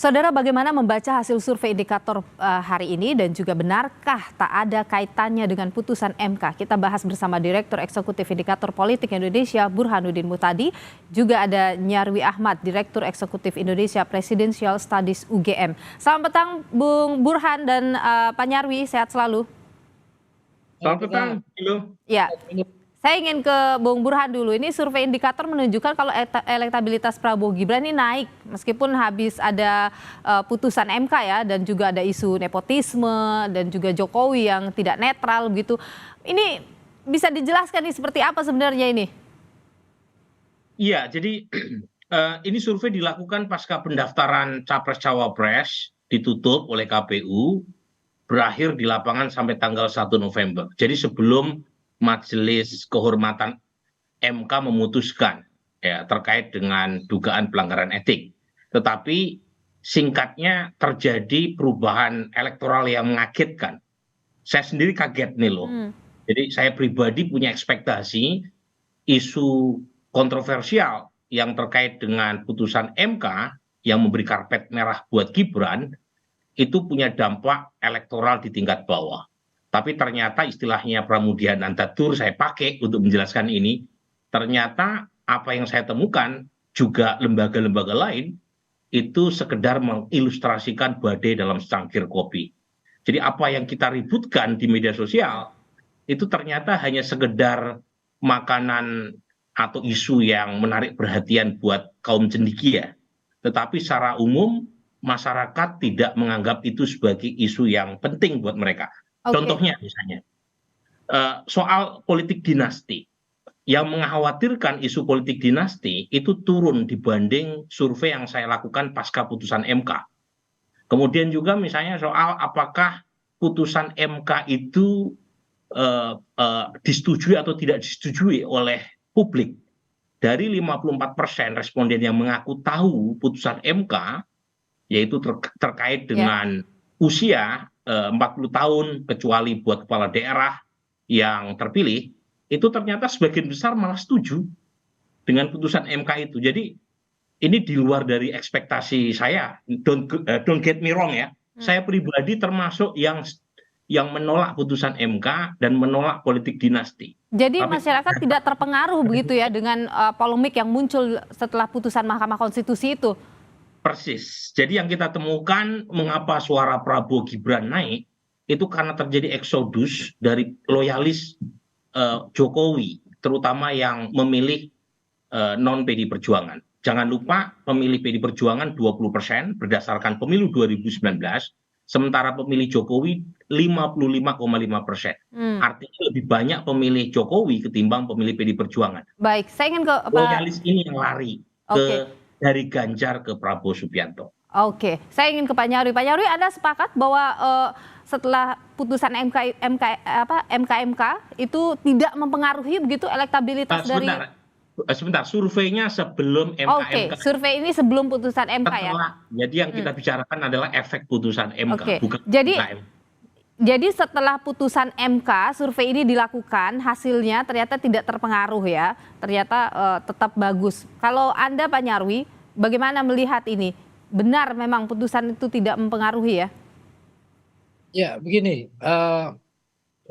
Saudara, bagaimana membaca hasil survei indikator hari ini dan juga benarkah tak ada kaitannya dengan putusan MK? Kita bahas bersama Direktur Eksekutif Indikator Politik Indonesia, Burhanuddin Muhtadi. Juga ada Nyarwi Ahmad, Direktur Eksekutif Indonesia Presidential Studies UGM. Selamat petang, Bung Burhan dan Pak Nyarwi, sehat selalu. Selamat petang, Halo. Ya. Saya ingin ke Bung Burhan dulu. Ini survei indikator menunjukkan kalau elektabilitas Prabowo Gibran ini naik meskipun habis ada putusan MK ya, dan juga ada isu nepotisme dan juga Jokowi yang tidak netral begitu. Ini bisa dijelaskan nih seperti apa sebenarnya ini? Iya, jadi ini survei dilakukan pasca pendaftaran Capres-Cawapres ditutup oleh KPU, berakhir di lapangan sampai tanggal 1 November. Jadi sebelum Majelis Kehormatan MK memutuskan ya terkait dengan dugaan pelanggaran etik. Tetapi singkatnya terjadi perubahan elektoral yang mengagetkan. Saya sendiri kaget nih loh. Jadi saya pribadi punya ekspektasi isu kontroversial yang terkait dengan putusan MK yang memberi karpet merah buat Gibran itu punya dampak elektoral di tingkat bawah. Tapi ternyata istilahnya Pramudia Nantatur saya pakai untuk menjelaskan ini, ternyata apa yang saya temukan juga lembaga-lembaga lain itu sekedar mengilustrasikan badai dalam secangkir kopi. Jadi apa yang kita ributkan di media sosial itu ternyata hanya sekedar makanan atau isu yang menarik perhatian buat kaum cendekia. Tetapi secara umum masyarakat tidak menganggap itu sebagai isu yang penting buat mereka. Contohnya misalnya soal politik dinasti yang mengkhawatirkan isu politik dinasti itu turun dibanding survei yang saya lakukan pasca putusan MK. Kemudian juga misalnya soal apakah putusan MK itu disetujui atau tidak disetujui oleh publik. Dari 54% responden yang mengaku tahu putusan MK, yaitu terkait dengan usia 40 tahun kecuali buat kepala daerah yang terpilih, itu ternyata sebagian besar malah setuju dengan putusan MK itu. Jadi ini di luar dari ekspektasi saya. Don't get me wrong ya. Saya pribadi termasuk yang menolak putusan MK dan menolak politik dinasti. Jadi masyarakat tidak terpengaruh begitu ya dengan polemik yang muncul setelah putusan Mahkamah Konstitusi itu? Persis. Jadi yang kita temukan mengapa suara Prabowo Gibran naik itu karena terjadi eksodus dari loyalis Jokowi, terutama yang memilih non PD Perjuangan. Jangan lupa pemilih PD Perjuangan 20% berdasarkan pemilu 2019, sementara pemilih Jokowi 55,5%. Artinya lebih banyak pemilih Jokowi ketimbang pemilih PD Perjuangan. Baik, saya ingin ke loyalis ini yang lari dari Ganjar ke Prabowo Subianto. Oke, saya ingin ke Pak Nyarwi. Pak Nyarwi, Anda sepakat bahwa setelah putusan MK itu tidak mempengaruhi begitu elektabilitas dari? Sebentar, surveinya sebelum MK. Survei ini sebelum putusan MK ya. Jadi yang kita bicarakan adalah efek putusan MK, bukan MK. Jadi setelah putusan MK, survei ini dilakukan, hasilnya ternyata tidak terpengaruh ya, ternyata tetap bagus. Kalau Anda Pak Nyarwi, bagaimana melihat ini? Benar memang putusan itu tidak mempengaruhi ya? Ya begini,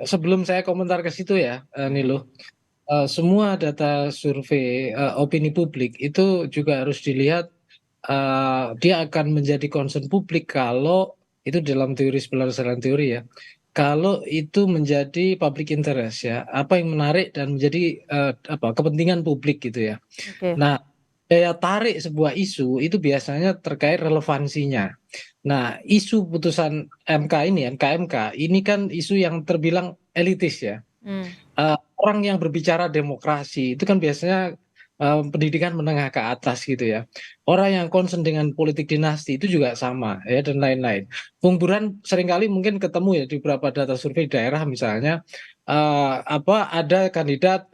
sebelum saya komentar ke situ ya Nilo, semua data survei opini publik itu juga harus dilihat, dia akan menjadi concern publik kalau itu dalam teori penyelesaian teori ya, kalau itu menjadi public interest ya, apa yang menarik dan menjadi kepentingan publik gitu ya. Nah, daya tarik sebuah isu itu biasanya terkait relevansinya. Nah, isu putusan MK ini kan isu yang terbilang elitis ya. Orang yang berbicara demokrasi itu kan biasanya pendidikan menengah ke atas gitu ya. Orang yang concern dengan politik dinasti itu juga sama ya, dan lain-lain. Bung Burhan seringkali mungkin ketemu ya di beberapa data survei daerah misalnya ada kandidat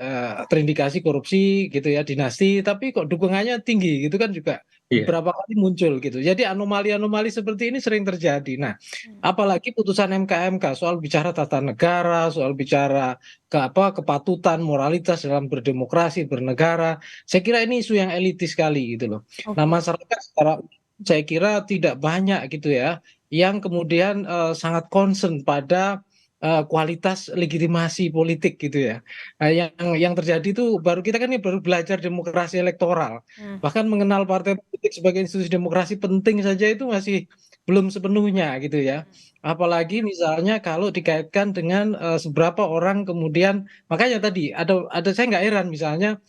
terindikasi korupsi gitu ya, dinasti, tapi kok dukungannya tinggi gitu kan juga beberapa kali muncul gitu. Jadi anomali-anomali seperti ini sering terjadi. Nah, apalagi putusan MK soal bicara tata negara, soal bicara kepatutan, moralitas dalam berdemokrasi, bernegara. Saya kira ini isu yang elitis sekali gitu loh. Nah, masyarakat secara saya kira tidak banyak gitu ya, yang kemudian sangat concern pada kualitas legitimasi politik gitu ya. Yang terjadi itu baru kita kan ini baru belajar demokrasi elektoral, Hmm. bahkan mengenal partai politik sebagai institusi demokrasi penting saja itu masih belum sepenuhnya gitu ya. Apalagi misalnya kalau dikaitkan dengan seberapa orang kemudian, makanya tadi ada saya nggak heran misalnya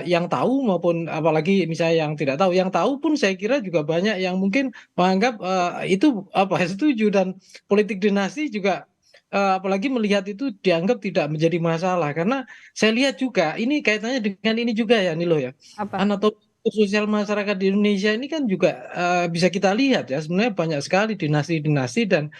yang tahu maupun apalagi misalnya yang tidak tahu, yang tahu pun saya kira juga banyak yang mungkin menganggap itu apa setuju, dan politik dinasti juga apalagi melihat itu dianggap tidak menjadi masalah, karena saya lihat juga ini kaitannya dengan ini juga ya Nilo ya, Apa? anatomi sosial masyarakat di Indonesia ini kan juga bisa kita lihat ya, sebenarnya banyak sekali dinasti-dinasti, dan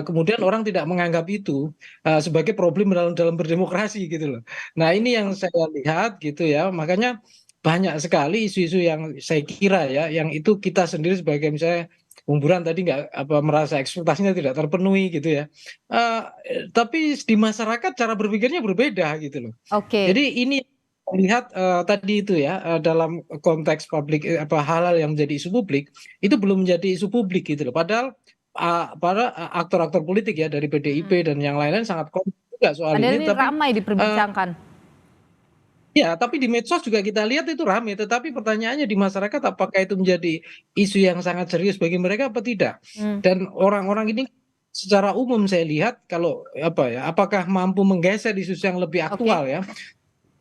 kemudian orang tidak menganggap itu sebagai problem dalam dalam berdemokrasi gitu loh. Nah, ini yang saya lihat gitu ya. Makanya banyak sekali isu-isu yang saya kira ya, yang itu kita sendiri sebagai misalnya Bung tadi nggak apa merasa ekspektasinya tidak terpenuhi gitu ya. Eh, tapi di masyarakat cara berpikirnya berbeda gitu loh. Oke. Jadi ini lihat tadi itu ya, dalam konteks publik apa hal-hal yang menjadi isu publik itu belum menjadi isu publik gitu loh. Padahal para aktor-aktor politik ya dari PDIP Mm-mm. dan yang lain-lain sangat concern juga soal Padahal ini, ini tapi ramai eh, diperbincangkan. ya, tapi di medsos juga kita lihat itu ramai, tetapi pertanyaannya di masyarakat apakah itu menjadi isu yang sangat serius bagi mereka apa tidak? Hmm. Dan orang-orang ini secara umum saya lihat kalau apa ya, apakah mampu menggeser isu yang lebih Oke. aktual ya?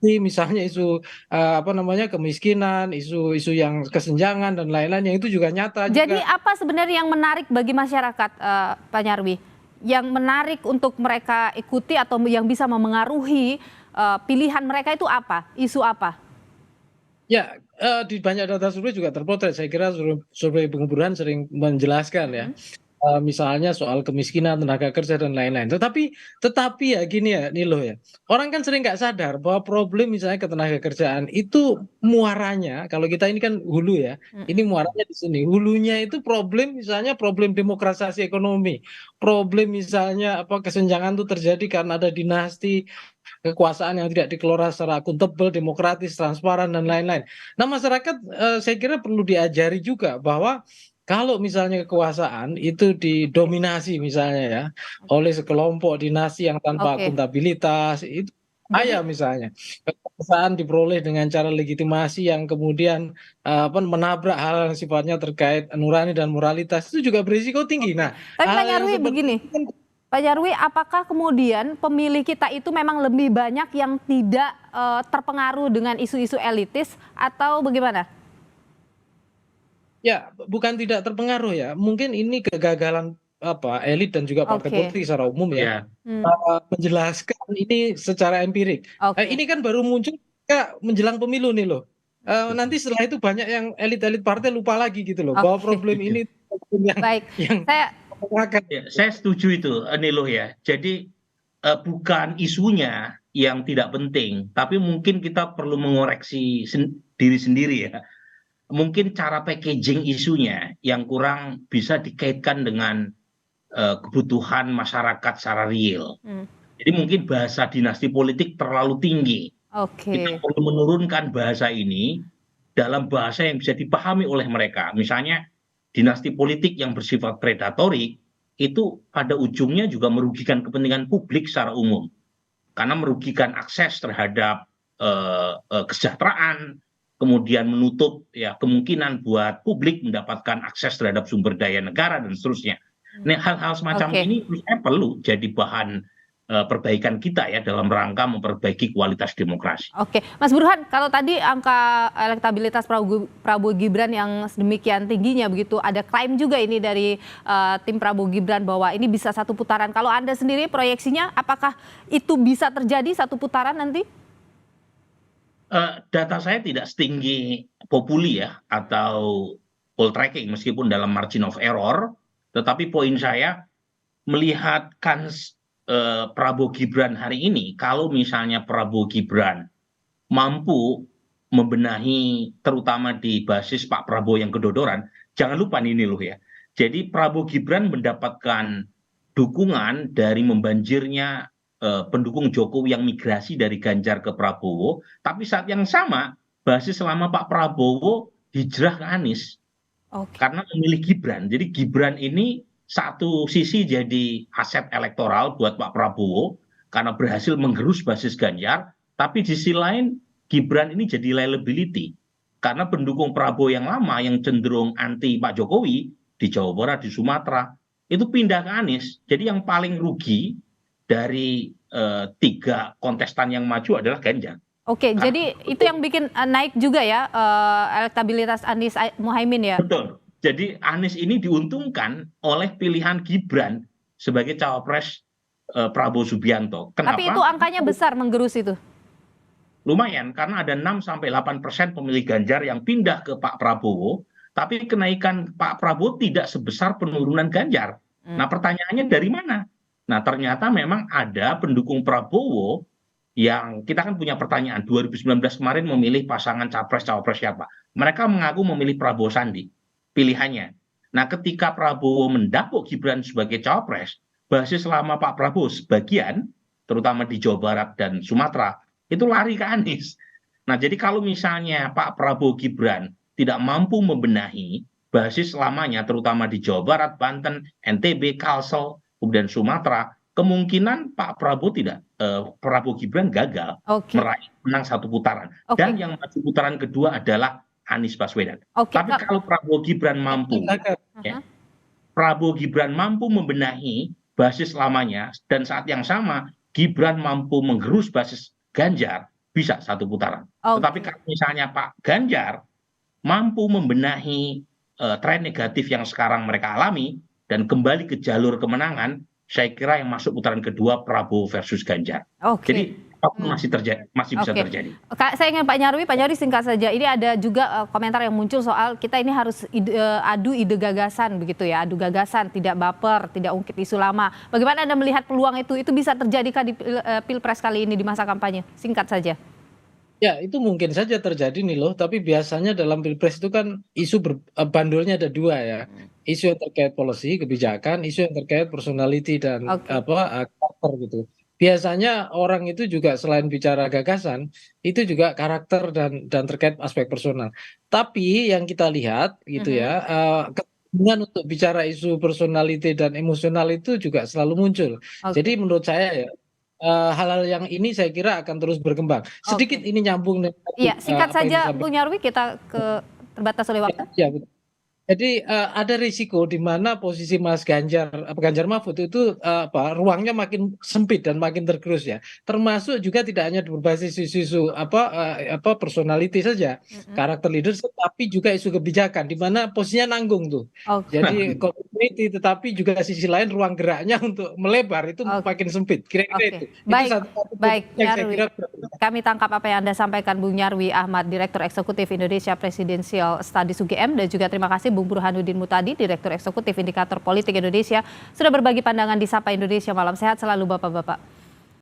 Ini misalnya isu apa namanya kemiskinan, isu-isu yang kesenjangan dan lain-lain yang itu juga nyata Jadi juga. apa sebenarnya yang menarik bagi masyarakat, Pak Nyarwi? Yang menarik untuk mereka ikuti atau yang bisa memengaruhi pilihan mereka itu apa? Isu apa? Ya, di banyak data survei juga terpotret. Saya kira survei penguburan sering menjelaskan ya. Mm-mm. Misalnya soal kemiskinan, tenaga kerja dan lain-lain. Tetapi ya gini ya, nih loh ya. Orang kan sering nggak sadar bahwa problem misalnya ketenaga kerjaan itu muaranya, kalau kita ini kan hulu ya, ini Mm-mm. muaranya di sini. Hulunya itu problem misalnya problem demokratisasi ekonomi. Problem misalnya apa kesenjangan itu terjadi karena ada dinasti, kekuasaan yang tidak dikelola secara akuntabel, demokratis, transparan dan lain-lain. Nah, masyarakat saya kira perlu diajari juga bahwa kalau misalnya kekuasaan itu didominasi misalnya ya oleh sekelompok dinasti yang tanpa Oke. akuntabilitas, itu Jadi bahaya misalnya. Kekuasaan diperoleh dengan cara legitimasi yang kemudian apa menabrak hal yang sifatnya terkait nurani dan moralitas itu juga berisiko tinggi. oke. Nah, Tapi Pak hal yang Nyarwi seperti begini, itu kan Pak Nyarwi, apakah kemudian pemilih kita itu memang lebih banyak yang tidak terpengaruh dengan isu-isu elitis atau bagaimana? ya, bukan tidak terpengaruh ya. Mungkin ini kegagalan apa elit dan juga partai Oke. politik secara umum ya Ya, Hmm. menjelaskan ini secara empirik. Oke. Ini kan baru muncul ketika menjelang pemilu nih loh. Nanti setelah itu banyak yang elit-elit partai lupa lagi gitu loh bahwa Oke. problem setuju. ini problem yang Baik. yang Saya akan Ya, saya setuju itu, Nilo ya. Jadi bukan isunya yang tidak penting, tapi mungkin kita perlu mengoreksi diri sendiri ya. Mungkin cara packaging isunya yang kurang bisa dikaitkan dengan kebutuhan masyarakat secara real. hmm. Jadi mungkin bahasa dinasti politik terlalu tinggi. Kita Oke. perlu menurunkan bahasa ini dalam bahasa yang bisa dipahami oleh mereka. Misalnya dinasti politik yang bersifat predatorik itu pada ujungnya juga merugikan kepentingan publik secara umum karena merugikan akses terhadap kesejahteraan, kemudian menutup ya kemungkinan buat publik mendapatkan akses terhadap sumber daya negara dan seterusnya. Nah, hal-hal semacam Oke. ini menurut saya perlu jadi bahan perbaikan kita ya dalam rangka memperbaiki kualitas demokrasi. Oke, Mas Burhan, kalau tadi angka elektabilitas Prabowo Gibran yang sedemikian tingginya begitu, ada klaim juga ini dari tim Prabowo Gibran bahwa ini bisa satu putaran. Kalau Anda sendiri proyeksinya, apakah itu bisa terjadi satu putaran nanti? Data saya tidak setinggi Populi ya atau poll tracking meskipun dalam margin of error, tetapi poin saya melihat kans Prabowo Gibran hari ini, kalau misalnya Prabowo Gibran mampu membenahi terutama di basis Pak Prabowo yang kedodoran, jangan lupa nih loh ya. Jadi Prabowo Gibran mendapatkan dukungan dari membanjirnya pendukung Jokowi yang migrasi dari Ganjar ke Prabowo, tapi saat yang sama basis selama Pak Prabowo hijrah ke Anies. Oke. karena memilih Gibran. Jadi Gibran ini satu sisi jadi aset elektoral buat Pak Prabowo karena berhasil menggerus basis Ganjar, tapi di sisi lain Gibran ini jadi liability karena pendukung Prabowo yang lama yang cenderung anti Pak Jokowi di Jawa Barat, di Sumatera itu pindah ke Anies. Jadi yang paling rugi dari tiga kontestan yang maju adalah Ganjar. Oke, Karena jadi itu yang bikin naik juga ya elektabilitas Anies Muhaimin ya. betul. Jadi Anies ini diuntungkan oleh pilihan Gibran sebagai cawapres Prabowo Subianto. Tapi itu Kenapa? angkanya besar menggerus itu. Lumayan, karena ada 6-8% pemilih Ganjar yang pindah ke Pak Prabowo, tapi kenaikan Pak Prabowo tidak sebesar penurunan Ganjar. Nah, pertanyaannya dari mana? Nah, ternyata memang ada pendukung Prabowo yang kita kan punya pertanyaan, 2019 kemarin memilih pasangan capres-cawapres siapa? Mereka mengaku memilih Prabowo Sandi, pilihannya. Nah, ketika Prabowo mendapuk Gibran sebagai cawapres, basis lama Pak Prabowo sebagian, terutama di Jawa Barat dan Sumatera, itu lari ke Anies. Nah, jadi kalau misalnya Pak Prabowo Gibran tidak mampu membenahi basis lamanya, terutama di Jawa Barat, Banten, NTB, Kalsel, kemudian Sumatera, kemungkinan Pak Prabowo Prabowo Gibran gagal Oke. meraih menang satu putaran. Oke. Dan yang maju putaran kedua adalah Anies Baswedan. Oke, Tapi kalau Prabowo Gibran mampu, ya, Prabowo Gibran mampu membenahi basis lamanya dan saat yang sama Gibran mampu menggerus basis Ganjar, bisa satu putaran. Oke. Tetapi kalau misalnya Pak Ganjar mampu membenahi tren negatif yang sekarang mereka alami dan kembali ke jalur kemenangan, saya kira yang masuk putaran kedua Prabowo versus Ganjar. Oke. Jadi apapun masih bisa Oke. terjadi. Saya ingin Pak Nyarwi singkat saja. Ini ada juga komentar yang muncul soal kita ini harus adu ide gagasan begitu ya, adu gagasan, tidak baper, tidak ungkit isu lama. Bagaimana Anda melihat peluang itu? Itu bisa terjadikah di Pilpres kali ini di masa kampanye? Singkat saja. Ya, itu mungkin saja terjadi nih loh, tapi biasanya dalam Pilpres itu kan bandulnya ada dua ya. Isu yang terkait policy, kebijakan, isu yang terkait personality dan Oke. karakter gitu. Biasanya orang itu juga selain bicara gagasan, itu juga karakter dan terkait aspek personal. Tapi yang kita lihat gitu ya, kecenderungan untuk bicara isu personality dan emosional itu juga selalu muncul. Oke. Jadi menurut saya ya, hal-hal yang ini saya kira akan terus berkembang. Sedikit Oke. ini nyambung dengan Iya, singkat apa yang saja disampaikan. Bung Nyarwi, kita terbatas oleh waktu. Ya, betul. Jadi ada risiko di mana posisi Mas Ganjar Mahfud itu ruangnya makin sempit dan makin tergerus ya. Termasuk juga tidak hanya berbasis isu-isu personality saja, karakter leadership, tapi juga isu kebijakan di mana posisinya nanggung tuh. Oke. Jadi community tetapi juga sisi lain ruang geraknya untuk melebar itu Oke. makin sempit. Kira-kira Oke. itu. Baik, Itu satu baik, yang saya Nyarwi. kira Kami tangkap apa yang Anda sampaikan, Bung Nyarwi Ahmad, Direktur Eksekutif Indonesia Presidential Studies UGM, dan juga terima kasih Bung Burhanuddin Muhtadi, Direktur Eksekutif Indikator Politik Indonesia, sudah berbagi pandangan di Sapa Indonesia Malam. Sehat selalu Bapak-Bapak.